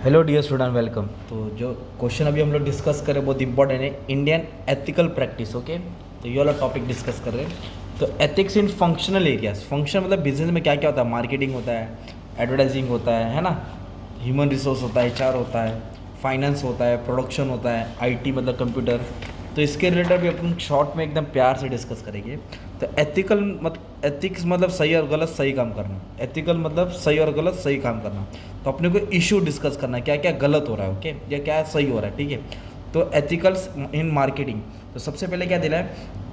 Hello dear student, welcome. तो जो question अभी हम लोग डिस्कस करें बहुत इंपॉर्टेंट है, इंडियन एथिकल प्रैक्टिस। ओके, तो ये वाला टॉपिक डिस्कस कर रहे हैं। तो ethics in functional areas. Function मतलब बिजनेस में क्या क्या होता है, मार्केटिंग होता है, एडवर्टाइजिंग होता है ना, ह्यूमन रिसोर्स होता है, एचआर होता है, फाइनेंस होता है, प्रोडक्शन होता है, आईटी मतलब कंप्यूटर। तो इसके रिलेटेड भी अपन शॉर्ट में एकदम प्यार से डिस्कस करेंगे। तो एथिकल मतलब एथिक्स मतलब सही और गलत सही काम करना, एथिकल मतलब सही और गलत सही काम करना। तो अपने को इशू डिस्कस करना है, क्या क्या गलत हो रहा है, ओके, या क्या सही हो रहा है, ठीक है। तो एथिकल्स इन मार्केटिंग, तो सबसे पहले क्या दिला है,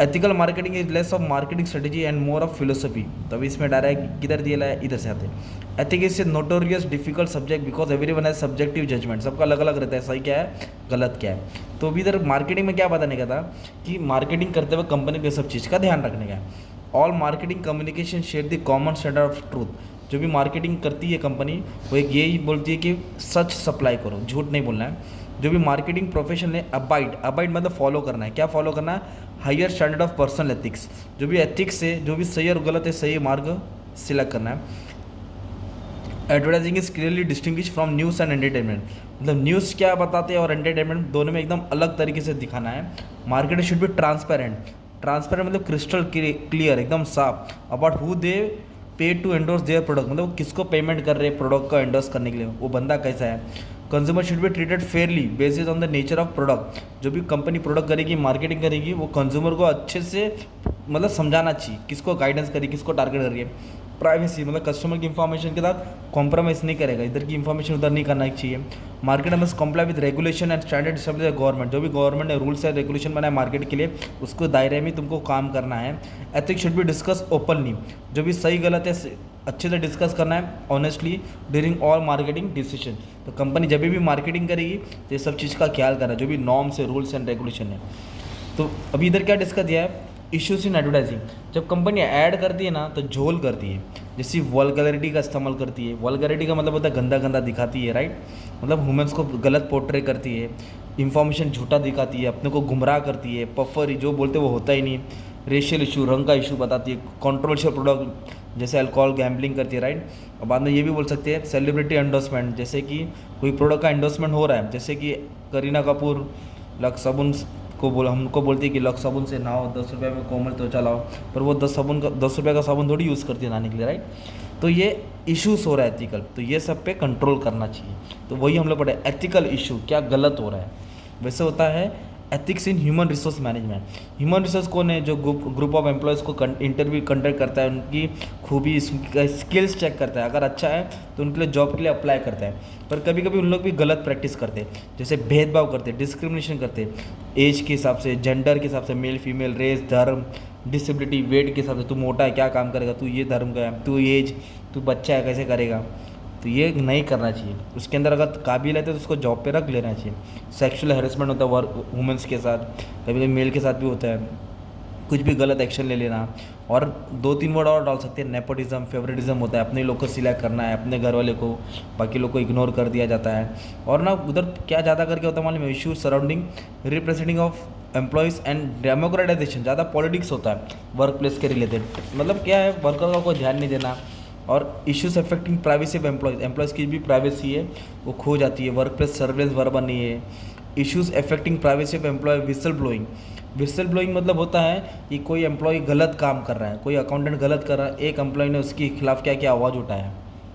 ethical marketing is less of marketing strategy and more of philosophy. तो अभी इसमें डायरेक्ट किधर दिया है, इधर से आते हैं। Ethic is a notorious difficult subject because everyone has subjective judgment. सबका अलग अलग रहता है, सही क्या है गलत क्या है। तो अभी इधर मार्केटिंग में क्या बताने का था कि मार्केटिंग करते वक्त कंपनी को सब चीज़ का ध्यान रखने का है। All marketing communication share the common standard of truth. जो भी मार्केटिंग करती है कंपनी, वो एक यही बोलती है कि सच सप्लाई करो, झूठ नहीं बोलना है। जो भी मार्केटिंग प्रोफेशन है, अबाइड अबाइड मतलब फॉलो करना है। क्या फॉलो करना है, higher standard of personal ethics. जो भी एथिक्स है, जो भी सही और गलत है, सही मार्ग सिलेक्ट करना है। Advertising is clearly distinguish from news and entertainment. मतलब न्यूज़ क्या बताते हैं और एंटरटेनमेंट दोनों में एकदम अलग तरीके से दिखाना है। Marketing should be transparent. Transparent मतलब क्रिस्टल क्लियर, एकदम साफ, अबाउट हु दे पे टू एंडोर्स देयर प्रोडक्ट। मतलब वो किसको पेमेंट कर रहे हैं प्रोडक्ट को एंडोर्स करने के लिए, वो बंदा कैसा है। Consumer should be treated Fairlie basis on the nature of product. जो भी कंपनी प्रोडक्ट करेगी, मार्केटिंग करेगी, वो कंज्यूमर को अच्छे से मतलब समझाना चाहिए, किसको गाइडेंस करेगी, किसको टारगेट कर रही है। प्राइवेसी मतलब कस्टमर की इंफॉर्मेशन के साथ कॉम्प्रोमाइज़ नहीं करेगा, इधर की इंफॉर्मेशन उधर नहीं करना चाहिए। Market must comply with regulation and standard establish government. जो भी गवर्नमेंट ने रूल्स एंड रेगुलेशन बनाए मार्केट के लिए, उसको दायरे में तुमको काम करना है। Ethics should be discuss openly. जो भी सही गलत है अच्छे से डिस्कस करना है honestly during all marketing decision. तो कंपनी जब भी मार्केटिंग करेगी तो ये सब चीज़ का ख्याल करना है, जो भी नॉर्म्स है, रूल्स एंड रेगुलेशन है। तो अभी इधर क्या डिस्कस किया है, इश्यूज इन एडवर्टाइजिंग। जब कंपनी ऐड करती है ना तो झोल करती है, जैसे वल्गैरिटी का इस्तेमाल करती है। वल्गैरिटी का मतलब होता है गंदा गंदा दिखाती है, राइट। मतलब वुमेंस को गलत पोर्ट्रे करती है, इंफॉर्मेशन झूठा दिखाती है, अपने को गुमराह करती है, पफर जो बोलते वो होता ही नहीं। रेशियल इशू, रंग का इशू बताती है, कंट्रोवर्शियल प्रोडक्ट जैसे अल्कोहल, गैम्बलिंग करती है, राइट। और बाद में ये भी बोल सकते हैं सेलिब्रिटी एंडोर्समेंट, जैसे कि कोई प्रोडक्ट का एंडोर्समेंट हो रहा है, जैसे कि करीना कपूर लक्स साबुन को हमको बोलती है कि लक्स साबुन से नहाओ, 10 रुपये में कोमल त्वचा लाओ, पर वो 10 रुपये का साबुन थोड़ी यूज़ करती है नहाने के लिए, राइट। तो ये इश्यूज हो रहा है एथिकल, तो ये सब पे कंट्रोल करना चाहिए। तो वही हम लोग पढ़े, एथिकल इशू क्या गलत हो रहा है। वैसे होता है ethics in human resource management. Human resource कौन है, जो ग्रुप ऑफ एम्प्लॉयज़ को इंटरव्यू कंडक्ट करता है, उनकी खूबी स्किल्स चेक करता है, अगर अच्छा है तो उनके लिए जॉब के लिए अप्लाई करता है। पर कभी कभी उन लोग भी गलत प्रैक्टिस करते हैं, जैसे भेदभाव करते हैं, डिस्क्रिमिनेशन करते हैं, एज के हिसाब से, जेंडर के हिसाब से, मेल फीमेल, रेस, धर्म, डिसेबिलिटी, वेट के हिसाब से। तू मोटा है क्या काम करेगा, तू ये धर्म का है, तू एज, तू बच्चा है कैसे करेगा। तो ये नहीं करना चाहिए। उसके अंदर अगर काबिल है तो उसको जॉब पे रख लेना चाहिए। सेक्सुअल हैरेसमेंट होता है वर्क वुमेंस के साथ, कभी कभी मेल के साथ भी होता है। कुछ भी गलत एक्शन ले लेना। और 2-3 वर्ड और डाल सकते हैं, नेपोटिज्म, फेवरेटिज्म होता है, अपने लोग को सिलेक्ट करना है, अपने घर वाले को, बाकी लोग को इग्नोर कर दिया जाता है। और ना उधर क्या ज़्यादा करके होता है मालूम है, issues surrounding representing of employees and democratisation. ज़्यादा पॉलिटिक्स होता है वर्क प्लेस के रिलेटेड। मतलब क्या है, वर्कर का कोई ध्यान नहीं देना। और issues affecting privacy of employees की भी प्राइवेसी है वो खो जाती है, वर्क प्लेस सर्वेलेंस बराबर नहीं है। Issues affecting privacy of employ, whistle blowing. Whistle blowing मतलब होता है कि कोई एम्प्लॉय गलत काम कर रहा है, कोई अकाउंटेंट गलत कर रहा है, एक एम्प्लॉय ने उसके खिलाफ क्या क्या आवाज़ उठाया,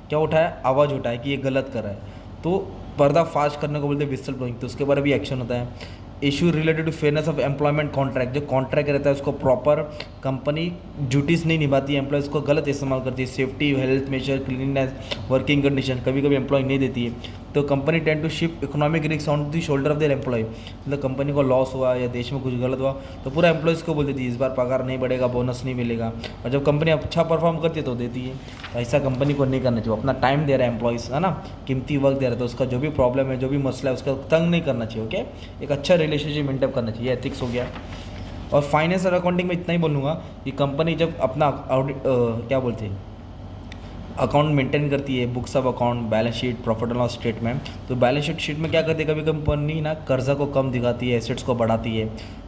क्या उठाया, आवाज़ उठाया कि ये गलत कर रहा है, तो पर्दाफाश करने को बोलते हैं विसल ब्लोइंग। तो उसके बारे में भी एक्शन होता है। Issue related to fairness of employment contract. जो कॉन्ट्रैक्ट रहता है उसको प्रॉपर कंपनी ड्यूटीज़ नहीं निभाती है, एम्प्लॉयज़ को गलत इस्तेमाल करती है। Safety, health measure, cleanness, working condition कभी कभी एम्प्लॉय नहीं देती है। तो company tend to shift economic risk on the shoulder of their employ. मतलब कंपनी को लॉस हुआ या देश में कुछ गलत हुआ तो पूरा एम्प्लॉयज़ को बोल देती है इस बार पगार नहीं बढ़ेगा, बोनस नहीं मिलेगा। और जब कंपनी अच्छा परफॉर्म करती है तो देती है। तो ऐसा कंपनी को नहीं करना चाहिए। अपना टाइम दे रहा है एम्प्लॉयज़, है ना, कीमती वक्त दे रहा है, तो उसका जो भी प्रॉब्लम है, जो भी मसला है, उसका तंग नहीं करना चाहिए। ओके, एक अच्छा रिलेशनशिप मेंटेन करना चाहिए, एथिक्स हो गया। और फाइनेंस और अकाउंटिंग में इतना ही बोलूँगा कि कंपनी जब अपना ऑडिट क्या बोलते हैं अकाउंट मेंटेन करती है, books of account, balance sheet, profit and loss statement. तो बैलेंस शीट में क्या करती है, कभी कंपनी ना कर्जा को कम दिखाती है, एसेट्स को बढ़ाती है,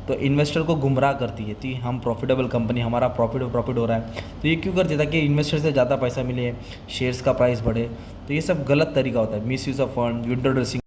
तो इन्वेस्टर को गुमराह करती है कि हम प्रॉफिटेबल कंपनी, हमारा प्रॉफिट हो रहा है। तो ये क्यों करती है, ताकि इन्वेस्टर से ज़्यादा पैसा मिले, शेयर्स का प्राइस बढ़े। तो ये सब गलत तरीका होता है, miss use of fund, window dressing